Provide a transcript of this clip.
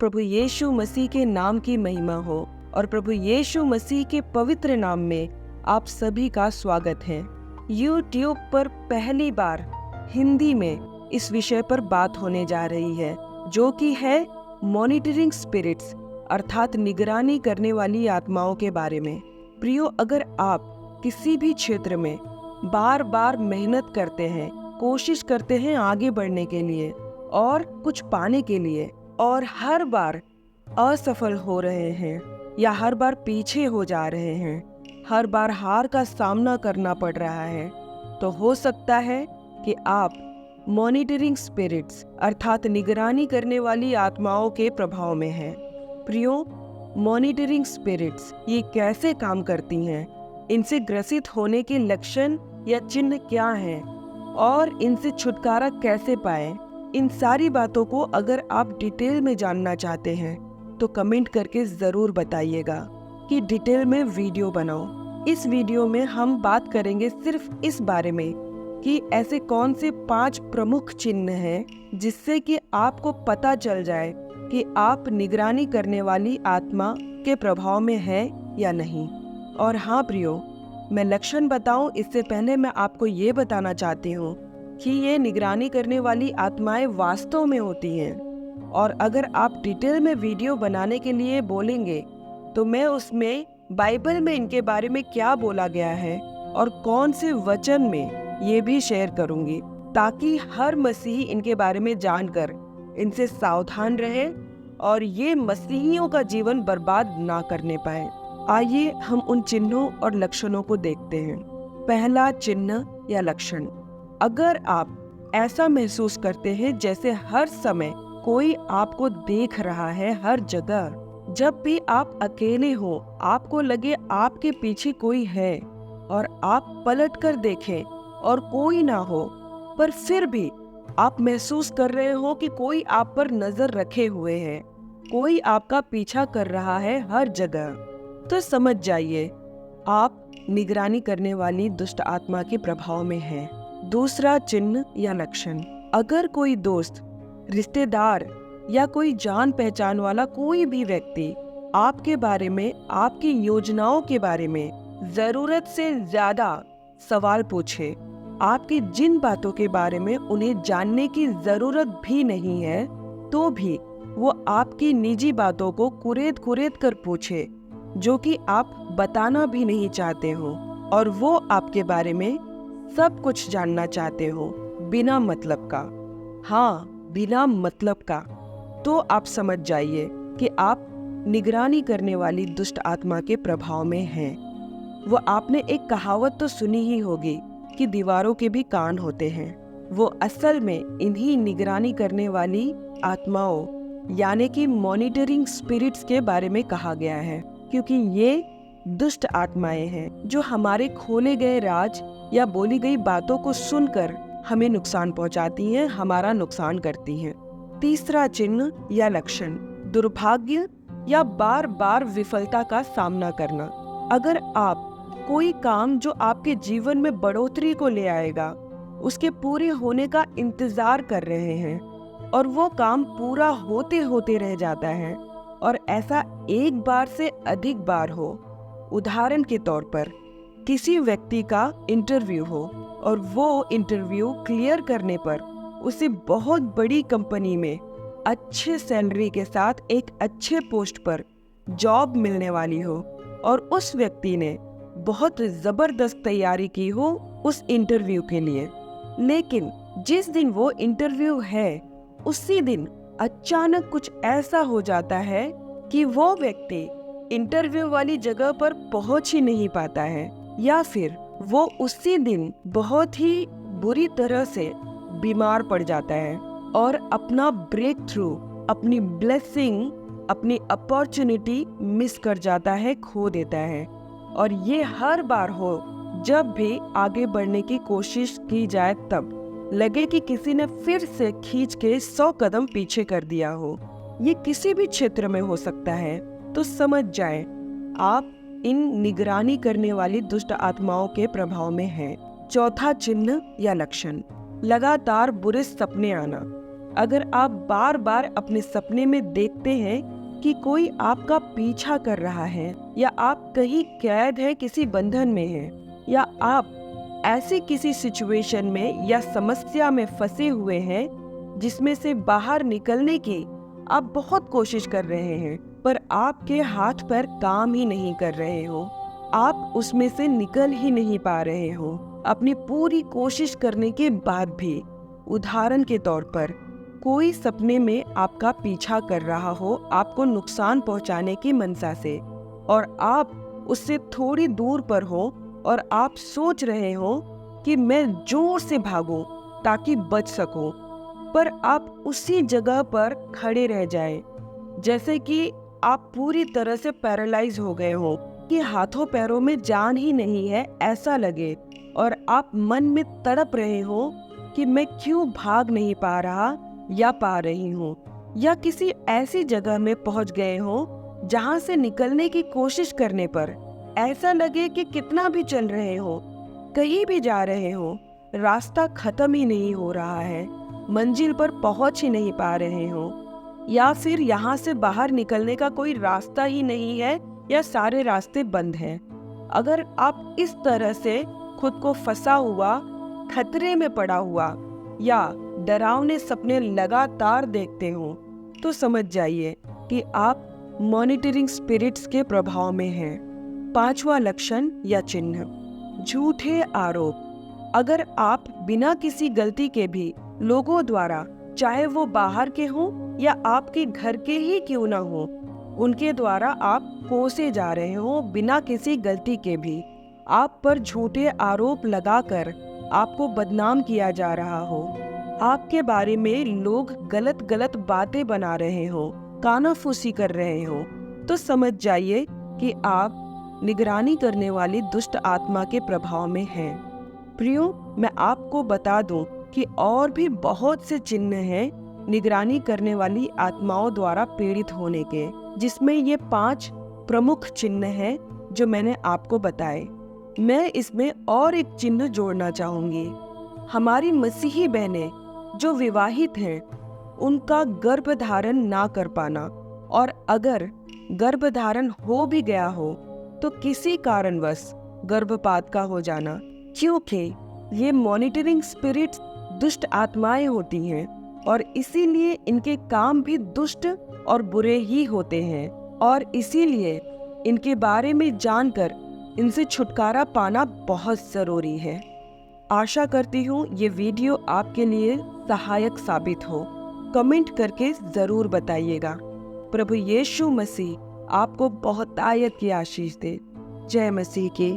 प्रभु यीशु मसीह के नाम की महिमा हो और प्रभु यीशु मसीह के पवित्र नाम में आप सभी का स्वागत है। YouTube पर पहली बार हिंदी में इस विषय पर बात होने जा रही है, जो कि है मॉनिटरिंग स्पिरिट्स अर्थात निगरानी करने वाली आत्माओं के बारे में। प्रियो, अगर आप किसी भी क्षेत्र में बार बार मेहनत करते हैं, कोशिश करते हैं आगे बढ़ने के लिए और कुछ पाने के लिए, और हर बार असफल हो रहे हैं या हर बार पीछे हो जा रहे हैं, हर बार हार का सामना करना पड़ रहा है, तो हो सकता है कि आप मॉनिटरिंग स्पिरिट्स अर्थात निगरानी करने वाली आत्माओं के प्रभाव में हैं। प्रियो, मॉनिटरिंग स्पिरिट्स ये कैसे काम करती हैं, इनसे ग्रसित होने के लक्षण या चिन्ह क्या हैं और इनसे छुटकारा कैसे पाएं, इन सारी बातों को अगर आप डिटेल में जानना चाहते हैं तो कमेंट करके ज़रूर बताइएगा कि डिटेल में वीडियो बनाओ। इस वीडियो में हम बात करेंगे सिर्फ इस बारे में कि ऐसे कौन से 5 प्रमुख चिन्ह हैं जिससे कि आपको पता चल जाए कि आप निगरानी करने वाली आत्मा के प्रभाव में हैं या नहीं। और हाँ प्रियो, मैं लक्षण बताऊं इससे पहले मैं आपको ये बताना चाहती हूँ कि ये निगरानी करने वाली आत्माएं वास्तव में होती हैं, और अगर आप डिटेल में वीडियो बनाने के लिए बोलेंगे तो मैं उसमें बाइबल में इनके बारे में क्या बोला गया है और कौन से वचन में ये भी शेयर करूंगी, ताकि हर मसीही इनके बारे में जानकर इनसे सावधान रहे और ये मसीहियों का जीवन बर्बाद ना करने पाए। आइए हम उन चिन्हों और लक्षणों को देखते हैं। पहला चिन्ह या लक्षण, अगर आप ऐसा महसूस करते हैं जैसे हर समय कोई आपको देख रहा है हर जगह, जब भी आप अकेले हो आपको लगे आपके पीछे कोई है और आप पलट कर देखें और कोई ना हो, पर फिर भी आप महसूस कर रहे हो कि कोई आप पर नजर रखे हुए है, कोई आपका पीछा कर रहा है हर जगह, तो समझ जाइए आप निगरानी करने वाली दुष्ट आत्मा के प्रभाव में हैं। दूसरा चिन्ह या लक्षण, अगर कोई दोस्त, रिश्तेदार या कोई जान पहचान वाला कोई भी व्यक्ति आपके बारे में, आपकी योजनाओं के बारे में जरूरत से ज्यादा सवाल पूछे, आपकी जिन बातों के बारे में उन्हें जानने की जरूरत भी नहीं है, तो भी वो आपकी निजी बातों को कुरेद कुरेद कर पूछे जो कि आप बताना भी नहीं चाहते हो, और वो आपके बारे में सब कुछ जानना चाहते हो बिना मतलब का, हाँ बिना मतलब का, तो आप समझ जाइए कि आप निगरानी करने वाली दुष्ट आत्मा के प्रभाव में हैं। वो आपने एक कहावत तो सुनी ही होगी कि दीवारों के भी कान होते हैं। वो असल में इन्हीं निगरानी करने वाली आत्माओं यानी कि मॉनिटरिंग स्पिरिट्स के बारे में कहा गया है, क्योंकि ये दुष्ट आत्माएं हैं जो हमारे खोले गए राज या बोली गई बातों को सुनकर हमें नुकसान पहुंचाती हैं, हमारा नुकसान करती हैं। तीसरा चिन्ह या लक्षण, दुर्भाग्य या बार बार विफलता का सामना करना। अगर आप कोई काम जो आपके जीवन में बढ़ोतरी को ले आएगा उसके पूरे होने का इंतजार कर रहे हैं और वो काम पूरा होते होते रह जाता है, और ऐसा एक बार से अधिक बार हो, उदाहरण के तौर पर किसी व्यक्ति का इंटरव्यू हो और वो इंटरव्यू क्लियर करने पर उसे बहुत बड़ी कंपनी में अच्छे सैलरी के साथ एक अच्छे पोस्ट पर जॉब मिलने वाली हो, और उस व्यक्ति ने बहुत ज़बरदस्त तैयारी की हो उस इंटरव्यू के लिए, लेकिन जिस दिन वो इंटरव्यू है उसी दिन अचानक कुछ ऐसा हो जाता है कि वो व्यक्ति इंटरव्यू वाली जगह पर पहुंच ही नहीं पाता है, या फिर वो उसी दिन बहुत ही बुरी तरह से बीमार पड़ जाता है और अपना ब्रेक थ्रू, अपनी ब्लेसिंग, अपनी अपॉर्चुनिटी मिस कर जाता है, खो देता है। और ये हर बार हो जब भी आगे बढ़ने की कोशिश की जाए तब लगे कि किसी ने फिर से खींच के 100 कदम पीछे कर दिया हो। ये किसी भी क्षेत्र में हो सकता है, तो समझ जाएं आप इन निगरानी करने वाली दुष्ट आत्माओं के प्रभाव में हैं। चौथा चिन्ह या लक्षण, लगातार बुरे सपने आना। अगर आप बार बार अपने सपने में देखते हैं कि कोई आपका पीछा कर रहा है, या आप कहीं कैद है, किसी बंधन में हैं, या आप ऐसी किसी सिचुएशन में या समस्या में फंसे हुए हैं जिसमें से बाहर निकलने की आप बहुत कोशिश कर रहे हैं, पर आपके हाथ पैर काम ही नहीं कर रहे हो, आप उसमें से निकल ही नहीं पा रहे हो अपनी पूरी कोशिश करने के बाद भी। उदाहरण के तौर पर, कोई सपने में आपका पीछा कर रहा हो आपको नुकसान पहुंचाने की मनसा से, और आप उससे थोड़ी दूर पर हो और आप सोच रहे हो कि मैं जोर से भागूं ताकि बच सकूं, पर आप उसी जगह पर खड़े रह जाएं, जैसे कि आप पूरी तरह से पैरालाइज हो गए हो कि हाथों पैरों में जान ही नहीं है ऐसा लगे, और आप मन में तड़प रहे हो कि मैं क्यों भाग नहीं पा रहा या पा रही हूँ, या किसी ऐसी जगह में पहुँच गए हो जहाँ से निकलने की कोशिश करने पर ऐसा लगे कि कितना भी चल रहे हो, कहीं भी जा रहे हो, रास्ता खत्म ही नहीं हो रहा है, मंजिल पर पहुँच ही नहीं पा रहे हो, या फिर यहाँ से बाहर निकलने का कोई रास्ता ही नहीं है या सारे रास्ते बंद हैं। अगर आप इस तरह से खुद को फंसा हुआ, खतरे में पड़ा हुआ या डरावने सपने लगातार देखते हो, तो समझ जाइए कि आप मॉनिटरिंग स्पिरिट्स के प्रभाव में हैं। 5वां लक्षण या चिन्ह, झूठे आरोप। अगर आप बिना किसी गलती के भी लोगों द्वारा, चाहे वो बाहर के हों या आपके घर के ही क्यों ना हो, उनके द्वारा आप कोसे जा रहे हो बिना किसी गलती के भी, आप पर झूठे आरोप लगाकर आपको बदनाम किया जा रहा हो, आपके बारे में लोग गलत गलत बातें बना रहे हो, कानाफूसी कर रहे हो, तो समझ जाइए कि आप निगरानी करने वाली दुष्ट आत्मा के प्रभाव में हैं। प्रियो, मैं आपको बता दूं कि और भी बहुत से चिन्ह हैं निगरानी करने वाली आत्माओं द्वारा पीड़ित होने के, जिसमें ये 5 प्रमुख चिन्ह हैं जो मैंने आपको बताए। मैं इसमें और एक चिन्ह जोड़ना चाहूंगी। हमारी मसीही बहनें जो विवाहित हैं, उनका गर्भधारण ना कर पाना, और अगर गर्भधारण हो भी गया हो तो किसी कारणवश गर्भपात का हो जाना, क्योंकि ये मॉनिटरिंग स्पिरिट्स दुष्ट आत्माएं होती हैं और इसीलिए इनके काम भी दुष्ट और बुरे ही होते हैं, और इसीलिए इनके बारे में जानकर इनसे छुटकारा पाना बहुत ज़रूरी है। आशा करती हूँ ये वीडियो आपके लिए सहायक साबित हो। कमेंट करके ज़रूर बताइएगा। प्रभु यीशु मसीह आपको बहुतायत की आशीष दे। जय मसीह की।